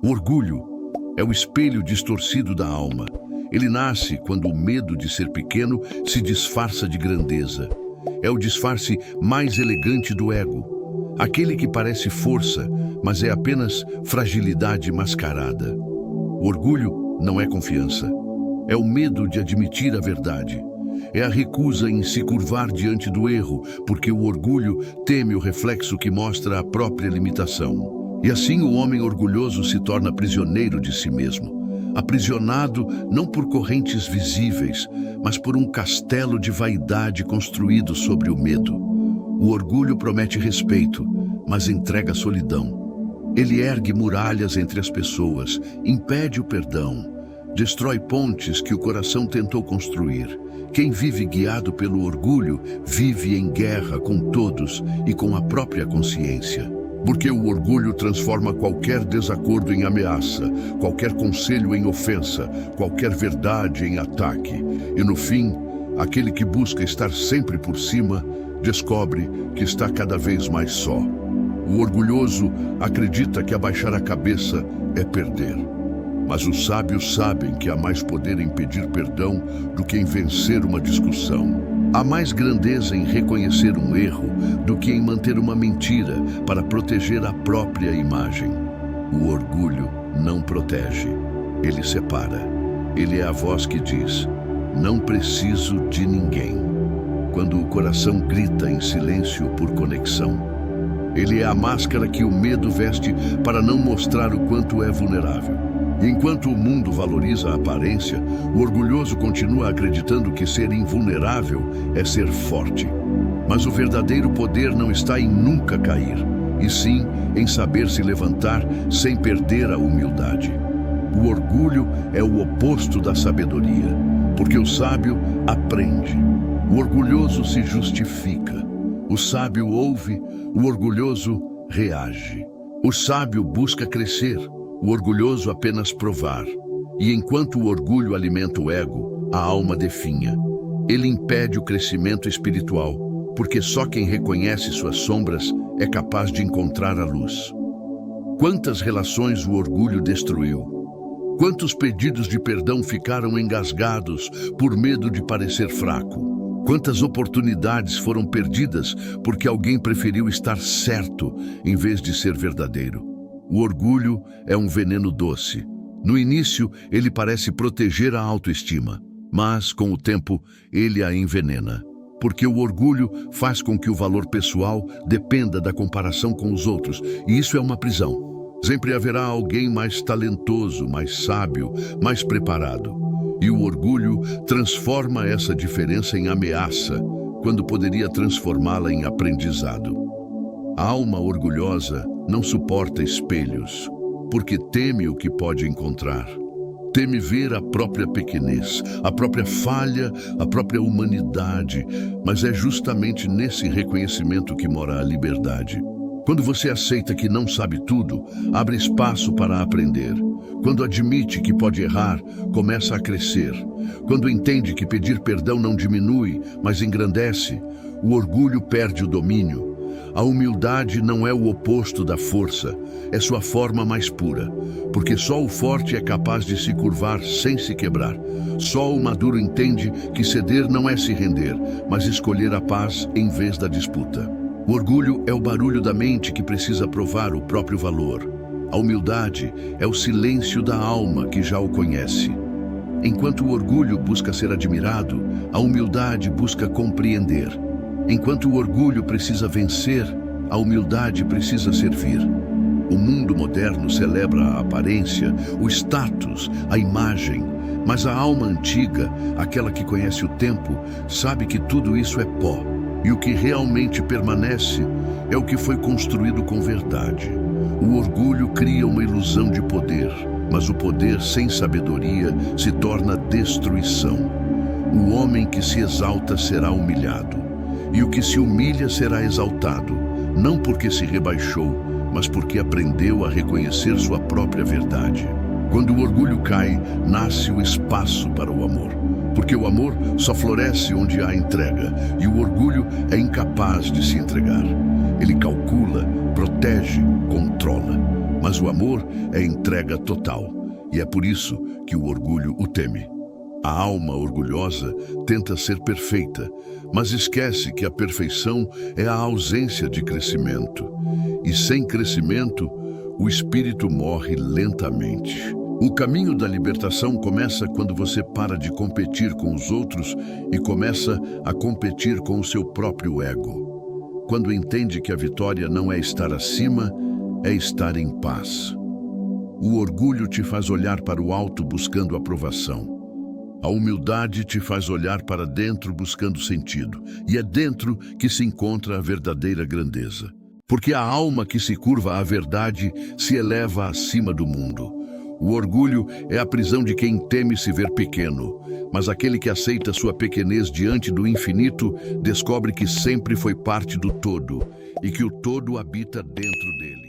O orgulho é o espelho distorcido da alma. Ele nasce quando o medo de ser pequeno se disfarça de grandeza. É o disfarce mais elegante do ego. Aquele que parece força, mas é apenas fragilidade mascarada. O orgulho não é confiança. É o medo de admitir a verdade. É a recusa em se curvar diante do erro, porque o orgulho teme o reflexo que mostra a própria limitação. E assim o homem orgulhoso se torna prisioneiro de si mesmo, aprisionado não por correntes visíveis, mas por um castelo de vaidade construído sobre o medo. O orgulho promete respeito, mas entrega solidão. Ele ergue muralhas entre as pessoas, impede o perdão, destrói pontes que o coração tentou construir. Quem vive guiado pelo orgulho vive em guerra com todos e com a própria consciência. Porque o orgulho transforma qualquer desacordo em ameaça, qualquer conselho em ofensa, qualquer verdade em ataque. E no fim, aquele que busca estar sempre por cima descobre que está cada vez mais só. O orgulhoso acredita que abaixar a cabeça é perder. Mas os sábios sabem que há mais poder em pedir perdão do que em vencer uma discussão. Há mais grandeza em reconhecer um erro do que em manter uma mentira para proteger a própria imagem. O orgulho não protege, ele separa. Ele é a voz que diz: não preciso de ninguém. Quando o coração grita em silêncio por conexão. Ele é a máscara que o medo veste para não mostrar o quanto é vulnerável. Enquanto o mundo valoriza a aparência, o orgulhoso continua acreditando que ser invulnerável é ser forte. Mas o verdadeiro poder não está em nunca cair, e sim em saber se levantar sem perder a humildade. O orgulho é o oposto da sabedoria, porque o sábio aprende. O orgulhoso se justifica. O sábio ouve, o orgulhoso reage. O sábio busca crescer. O orgulhoso apenas provar. E enquanto o orgulho alimenta o ego, a alma definha. Ele impede o crescimento espiritual, porque só quem reconhece suas sombras é capaz de encontrar a luz. Quantas relações o orgulho destruiu? Quantos pedidos de perdão ficaram engasgados por medo de parecer fraco? Quantas oportunidades foram perdidas porque alguém preferiu estar certo em vez de ser verdadeiro? O orgulho é um veneno doce. No início, ele parece proteger a autoestima, mas, com o tempo, ele a envenena. Porque o orgulho faz com que o valor pessoal dependa da comparação com os outros, e isso é uma prisão. Sempre haverá alguém mais talentoso, mais sábio, mais preparado. E o orgulho transforma essa diferença em ameaça, quando poderia transformá-la em aprendizado. A alma orgulhosa não suporta espelhos, porque teme o que pode encontrar. Teme ver a própria pequenez, a própria falha, a própria humanidade, mas é justamente nesse reconhecimento que mora a liberdade. Quando você aceita que não sabe tudo, abre espaço para aprender. Quando admite que pode errar, começa a crescer. Quando entende que pedir perdão não diminui, mas engrandece, o orgulho perde o domínio. A humildade não é o oposto da força, é sua forma mais pura, porque só o forte é capaz de se curvar sem se quebrar. Só o maduro entende que ceder não é se render, mas escolher a paz em vez da disputa. O orgulho é o barulho da mente que precisa provar o próprio valor. A humildade é o silêncio da alma que já o conhece. Enquanto o orgulho busca ser admirado, a humildade busca compreender. Enquanto o orgulho precisa vencer, a humildade precisa servir. O mundo moderno celebra a aparência, o status, a imagem, mas a alma antiga, aquela que conhece o tempo, sabe que tudo isso é pó, e o que realmente permanece é o que foi construído com verdade. O orgulho cria uma ilusão de poder, mas o poder sem sabedoria se torna destruição. O homem que se exalta será humilhado. E o que se humilha será exaltado, não porque se rebaixou, mas porque aprendeu a reconhecer sua própria verdade. Quando o orgulho cai, nasce o espaço para o amor. Porque o amor só floresce onde há entrega, e o orgulho é incapaz de se entregar. Ele calcula, protege, controla. Mas o amor é entrega total, e é por isso que o orgulho o teme. A alma orgulhosa tenta ser perfeita, mas esquece que a perfeição é a ausência de crescimento. E sem crescimento, o espírito morre lentamente. O caminho da libertação começa quando você para de competir com os outros e começa a competir com o seu próprio ego. Quando entende que a vitória não é estar acima, é estar em paz. O orgulho te faz olhar para o alto buscando aprovação. A humildade te faz olhar para dentro buscando sentido, e é dentro que se encontra a verdadeira grandeza. Porque a alma que se curva à verdade se eleva acima do mundo. O orgulho é a prisão de quem teme se ver pequeno, mas aquele que aceita sua pequenez diante do infinito descobre que sempre foi parte do todo e que o todo habita dentro dele.